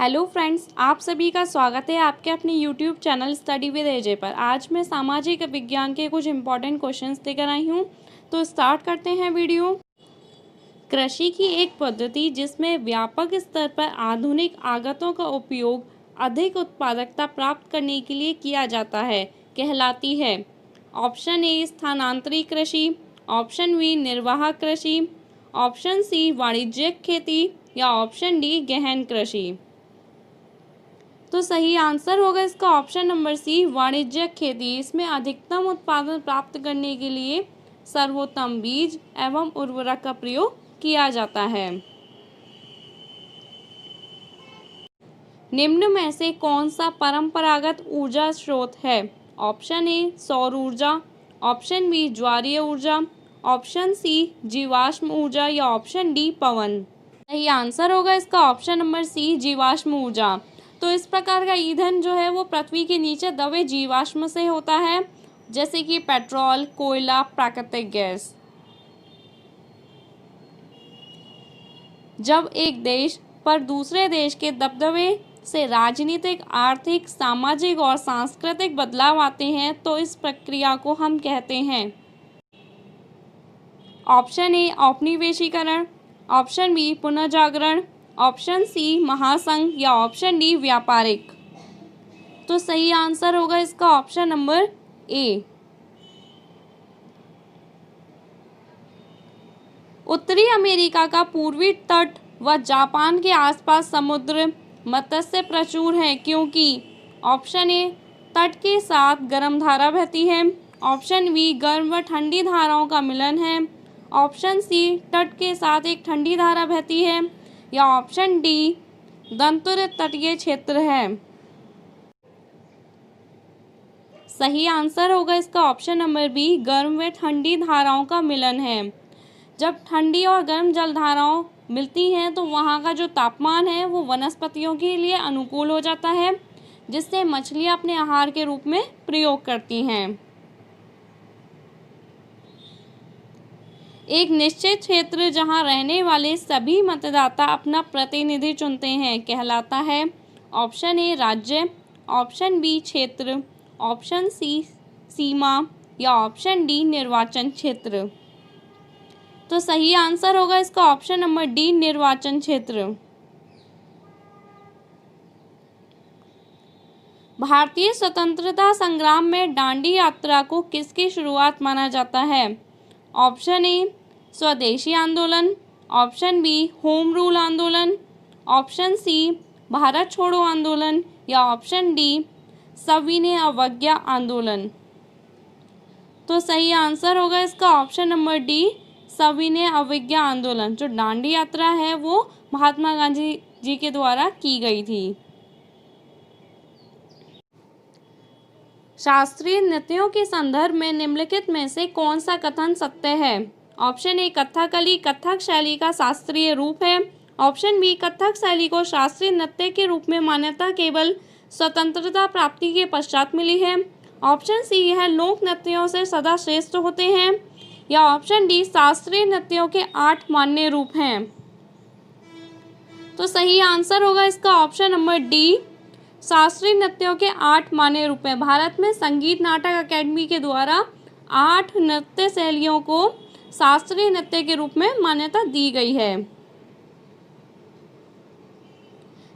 Hello friends, आप सभी का स्वागत है आपके अपने यूट्यूब चैनल स्टडी विद एजे पर। आज मैं सामाजिक विज्ञान के कुछ इंपॉर्टेंट क्वेश्चंस लेकर आई हूँ। तो स्टार्ट करते हैं वीडियो। कृषि की एक पद्धति जिसमें व्यापक स्तर पर आधुनिक आगतों का उपयोग अधिक उत्पादकता प्राप्त करने के लिए किया जाता है कहलाती है। ऑप्शन ए स्थानांतरी कृषि, ऑप्शन बी निर्वाह कृषि, ऑप्शन सी वाणिज्यिक खेती या ऑप्शन डी गहन कृषि। तो सही आंसर होगा इसका ऑप्शन नंबर सी वाणिज्यिक खेती। इसमें अधिकतम उत्पादन प्राप्त करने के लिए सर्वोत्तम बीज एवं उर्वरक का प्रयोग किया जाता है। निम्न में से कौन सा परंपरागत ऊर्जा स्रोत है? ऑप्शन ए सौर ऊर्जा, ऑप्शन बी ज्वारीय ऊर्जा, ऑप्शन सी जीवाश्म ऊर्जा या ऑप्शन डी पवन। सही आंसर होगा इसका ऑप्शन नंबर सी जीवाश्म ऊर्जा। तो इस प्रकार का ईंधन जो है वो पृथ्वी के नीचे दबे जीवाश्म से होता है, जैसे कि पेट्रोल, कोयला, प्राकृतिक गैस। जब एक देश पर दूसरे देश के दबदबे से राजनीतिक, आर्थिक, सामाजिक और सांस्कृतिक बदलाव आते हैं तो इस प्रक्रिया को हम कहते हैं ऑप्शन ए औपनिवेशीकरण, ऑप्शन बी पुनर्जागरण, ऑप्शन सी महासंघ या ऑप्शन डी व्यापारिक। तो सही आंसर होगा इसका ऑप्शन नंबर ए। उत्तरी अमेरिका का पूर्वी तट व जापान के आसपास समुद्र मत्स्य प्रचुर है क्योंकि ऑप्शन ए तट के साथ गर्म धारा बहती है, ऑप्शन बी गर्म व ठंडी धाराओं का मिलन है, ऑप्शन सी तट के साथ एक ठंडी धारा बहती है या ऑप्शन डी दंतुर तटीय क्षेत्र है। सही आंसर होगा इसका ऑप्शन नंबर बी गर्म व ठंडी धाराओं का मिलन है। जब ठंडी और गर्म जल धाराओं मिलती हैं तो वहाँ का जो तापमान है वो वनस्पतियों के लिए अनुकूल हो जाता है, जिससे मछलियाँ अपने आहार के रूप में प्रयोग करती हैं। एक निश्चित क्षेत्र जहां रहने वाले सभी मतदाता अपना प्रतिनिधि चुनते हैं कहलाता है ऑप्शन ए राज्य, ऑप्शन बी क्षेत्र, ऑप्शन सी सीमा या ऑप्शन डी निर्वाचन क्षेत्र। तो सही आंसर होगा इसका ऑप्शन नंबर डी निर्वाचन क्षेत्र। भारतीय स्वतंत्रता संग्राम में दांडी यात्रा को किसकी शुरुआत माना जाता है? ऑप्शन ए स्वदेशी आंदोलन, ऑप्शन बी होम रूल आंदोलन, ऑप्शन सी भारत छोड़ो आंदोलन या ऑप्शन डी सविनय अवज्ञा आंदोलन। तो सही आंसर होगा इसका ऑप्शन नंबर डी सविनय अवज्ञा आंदोलन। जो दांडी यात्रा है वो महात्मा गांधी जी के द्वारा की गई थी। शास्त्रीय नृत्यों के संदर्भ में निम्नलिखित में से कौन सा कथन सत्य है? ऑप्शन ए कथकली कथक शैली का शास्त्रीय रूप है, ऑप्शन बी कथक शैली को शास्त्रीय नृत्य के रूप में मान्यता केवल स्वतंत्रता प्राप्ति के पश्चात मिली है, ऑप्शन सी यह लोक नृत्यों से सदा श्रेष्ठ होते हैं या ऑप्शन डी शास्त्रीय नृत्यों के 8 मान्य रूप हैं। तो सही आंसर होगा इसका ऑप्शन नंबर डी शास्त्रीय नृत्यों के 8 मान्य रूप हैं। भारत में संगीत नाटक अकेडमी के द्वारा 8 नृत्य शैलियों को शास्त्रीय नृत्य के रूप में मान्यता दी गई है।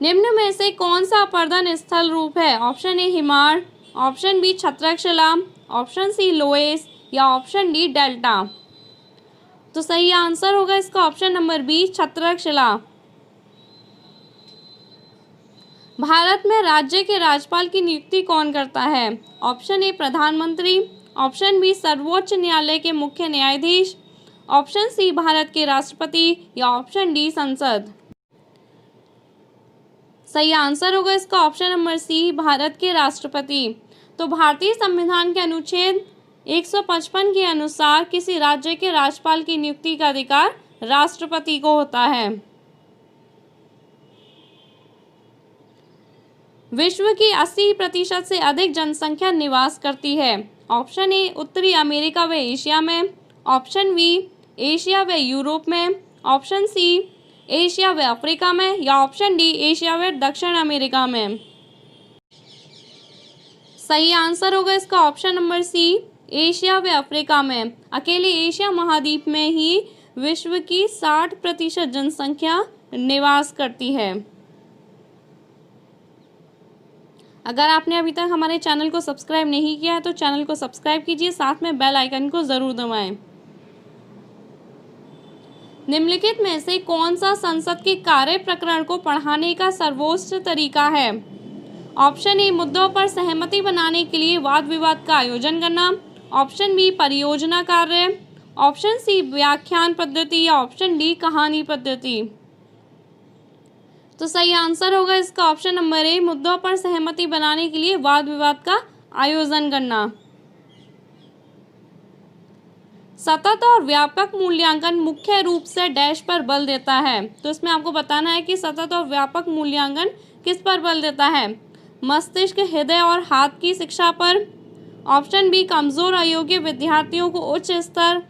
निम्न में से कौन सा अपर्दन स्थल रूप है? ऑप्शन ए हिमार, ऑप्शन बी छत्रकशिला, ऑप्शन सी लोएस या ऑप्शन डी डेल्टा। तो सही आंसर होगा इसका ऑप्शन नंबर बी छत्रकशिला। भारत में राज्य के राज्यपाल की नियुक्ति कौन करता है? ऑप्शन ए प्रधानमंत्री, ऑप्शन बी सर्वोच्च न्यायालय के मुख्य न्यायाधीश, ऑप्शन सी भारत के राष्ट्रपति या ऑप्शन डी संसद। सही आंसर होगा इसका ऑप्शन नंबर सी भारत के राष्ट्रपति। तो भारतीय संविधान के अनुच्छेद 155 के अनुसार किसी राज्य के राज्यपाल की नियुक्ति का अधिकार राष्ट्रपति को होता है। विश्व की 80% से अधिक जनसंख्या निवास करती है। ऑप्शन ए उत्तरी अमेरिका व एशिया में, ऑप्शन बी एशिया व यूरोप में, ऑप्शन सी एशिया व अफ्रीका में, या ऑप्शन डी एशिया व दक्षिण अमेरिका में। सही आंसर होगा इसका ऑप्शन नंबर सी, एशिया व अफ्रीका में। अकेले एशिया महाद्वीप में ही विश्व की 60% जनसंख्या निवास करती है। अगर आपने अभी तक हमारे चैनल को सब्सक्राइब नहीं किया है तो चैनल को सब्सक्राइब कीजिए, साथ में बेल आइकन को जरूर दबाएं। निम्नलिखित में से कौन सा संसद के कार्य प्रकरण को पढ़ाने का सर्वोच्च तरीका है? ऑप्शन ए मुद्दों पर सहमति बनाने के लिए वाद विवाद का आयोजन करना, ऑप्शन बी परियोजना कार्य, ऑप्शन सी व्याख्यान पद्धति, या ऑप्शन डी कहानी पद्धति। तो सही आंसर होगा इसका ऑप्शन नंबर ए, मुद्दों पर सहमति बनाने के लिए वाद विवाद का आयोजन करना। सतत और व्यापक मूल्यांकन मुख्य रूप से डैश पर बल देता है। तो इसमें आपको बताना है कि सतत और व्यापक मूल्यांकन किस पर बल देता है? मस्तिष्क, हृदय और हाथ की शिक्षा पर, ऑप्शन बी कमजोर अयोग्य विद्यार्थियों को उच्च स्तर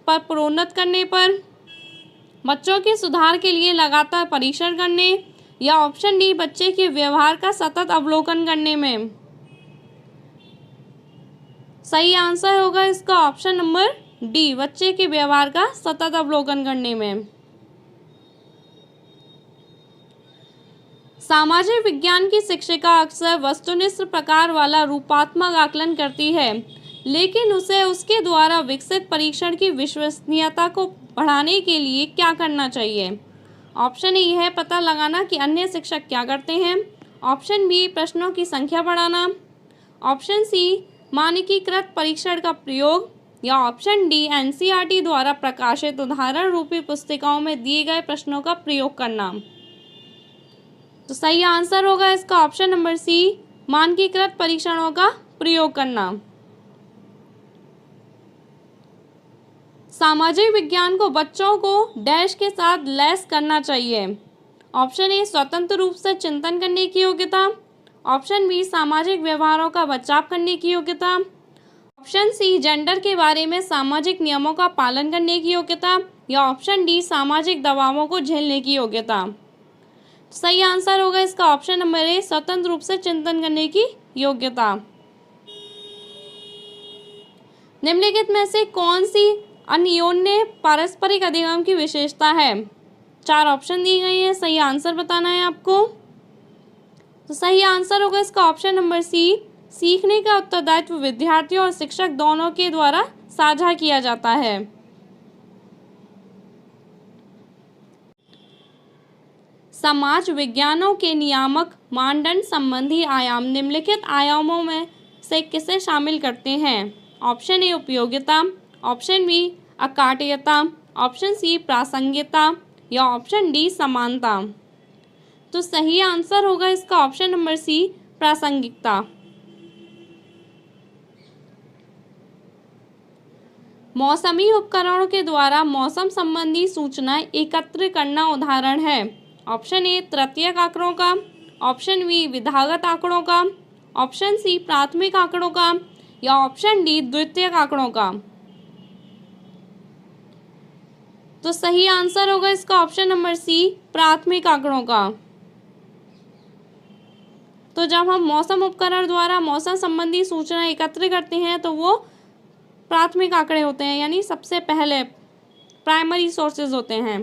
पर प्रोन्नत करने पर, बच्चों के सुधार के लिए लगातार परीक्षण करने, या ऑप्शन डी बच्चे के व्यवहार का सतत अवलोकन करने में। सही आंसर होगा इसका ऑप्शन नंबर डी, बच्चे के व्यवहार का सतत अवलोकन करने में। सामाजिक विज्ञान की शिक्षिका अक्सर वस्तुनिष्ठ प्रकार वाला रूपात्मक आकलन करती है, लेकिन उसे उसके द्वारा विकसित परीक्षण की विश्वसनीयता को बढ़ाने के लिए क्या करना चाहिए? ऑप्शन ए यह पता लगाना कि अन्य शिक्षक क्या करते हैं, ऑप्शन बी प्रश्नों की संख्या बढ़ाना, ऑप्शन सी मानकीकृत परीक्षण का प्रयोग, या ऑप्शन डी एनसीईआरटी द्वारा प्रकाशित उदाहरण रूपी पुस्तिकाओं में दिए गए प्रश्नों का प्रयोग करना। तो सही आंसर होगा इसका ऑप्शन नंबर सी, मानकीकृत परीक्षणों का प्रयोग करना। सामाजिक विज्ञान को बच्चों को डैश के साथ लैस करना चाहिए। ऑप्शन ए स्वतंत्र रूप से चिंतन करने की योग्यता, ऑप्शन बी सामाजिक व्यवहारों का बचाव करने की योग्यता, ऑप्शन सी जेंडर के बारे में सामाजिक नियमों का पालन करने की योग्यता, या ऑप्शन डी सामाजिक दबावों को झेलने की योग्यता। सही आंसर होगा इसका ऑप्शन नंबर ए, स्वतंत्र रूप से चिंतन करने की योग्यता। निम्नलिखित में से कौन सी अन्योन्य पारस्परिक अधिगम की विशेषता है? 4 ऑप्शन दी गई है, सही आंसर बताना है आपको। तो सही आंसर होगा इसका ऑप्शन नंबर सी, सीखने का उत्तरदायित्व विद्यार्थियों और शिक्षक दोनों के द्वारा साझा किया जाता है। समाज विज्ञानों के नियामक मानदंड संबंधी आयाम निम्नलिखित आयामों में से किसे शामिल करते हैं? ऑप्शन ए उपयोगिता, ऑप्शन बी अकाट्यता, ऑप्शन सी प्रासंगिकता, या ऑप्शन डी समानता। तो सही आंसर होगा इसका ऑप्शन नंबर सी, प्रासंगिकता। मौसमी उपकरणों के द्वारा मौसम संबंधी सूचनाएं एकत्र करना उदाहरण है। ऑप्शन ए तृतीयक आंकड़ों का, ऑप्शन बी विधागत आंकड़ों का, ऑप्शन सी प्राथमिक आंकड़ों का, या ऑप्शन डी द्वितीयक आंकड़ों का। तो सही आंसर होगा इसका ऑप्शन नंबर सी, प्राथमिक आंकड़ों का। तो जब हम मौसम उपकरण द्वारा मौसम संबंधी सूचना एकत्र करते हैं तो वो प्राथमिक आंकड़े होते हैं, यानी सबसे पहले प्राइमरी सोर्सेज होते हैं।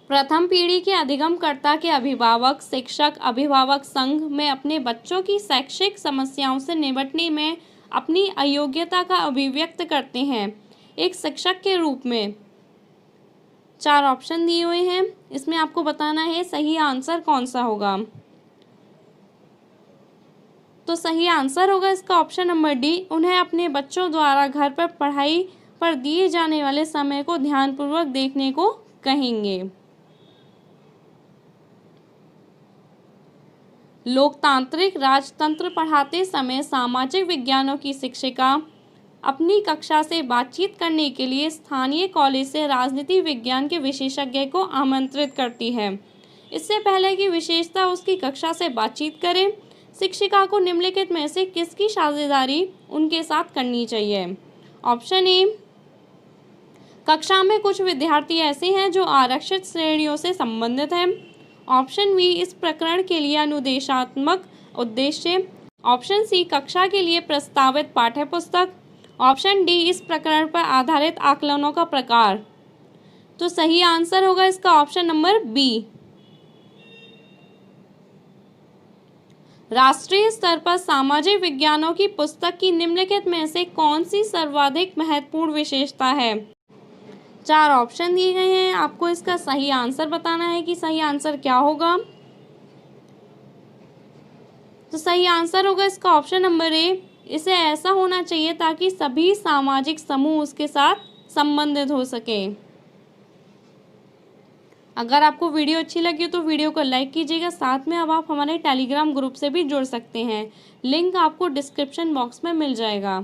प्रथम पीढ़ी के अधिगमकर्ता के अभिभावक शिक्षक अभिभावक संघ में अपने बच्चों की शैक्षिक समस्याओं से निपटने में अपनी अयोग्यता का अभिव्यक्त करते हैं। एक शिक्षक के रूप में 4 ऑप्शन दिए हुए हैं, इसमें आपको बताना है सही आंसर कौन सा होगा। तो सही आंसर होगा इसका ऑप्शन नंबर डी, उन्हें अपने बच्चों द्वारा घर पर पढ़ाई पर दिए जाने वाले समय को ध्यानपूर्वक देखने को कहेंगे। लोकतांत्रिक राजतंत्र पढ़ाते समय सामाजिक विज्ञानों की शिक्षिका अपनी कक्षा से बातचीत करने के लिए स्थानीय कॉलेज से राजनीति विज्ञान के विशेषज्ञ को आमंत्रित करती है। इससे पहले कि विशेषता उसकी कक्षा से बातचीत करें, शिक्षिका को निम्नलिखित में से किसकी साझेदारी उनके साथ करनी चाहिए? ऑप्शन ए, कक्षा में कुछ विद्यार्थी ऐसे हैं जो आरक्षित श्रेणियों से संबंधित हैं। ऑप्शन बी, इस प्रकरण के लिए अनुदेशात्मक उद्देश्य। ऑप्शन सी, कक्षा के लिए प्रस्तावित पाठ्य पुस्तक। ऑप्शन डी, इस प्रकरण पर आधारित आकलनों का प्रकार। तो सही आंसर होगा इसका ऑप्शन नंबर बी। राष्ट्रीय स्तर पर सामाजिक विज्ञानों की पुस्तक की निम्नलिखित में से कौन सी सर्वाधिक महत्वपूर्ण विशेषता है? 4 ऑप्शन दिए गए हैं, आपको इसका सही आंसर बताना है कि सही आंसर क्या होगा। तो सही आंसर होगा इसका ऑप्शन नंबर ए, इसे ऐसा होना चाहिए ताकि सभी सामाजिक समूह उसके साथ संबंधित हो सके। अगर आपको वीडियो अच्छी लगी हो तो वीडियो को लाइक कीजिएगा। साथ में अब आप हमारे टेलीग्राम ग्रुप से भी जुड़ सकते हैं, लिंक आपको डिस्क्रिप्शन बॉक्स में मिल जाएगा।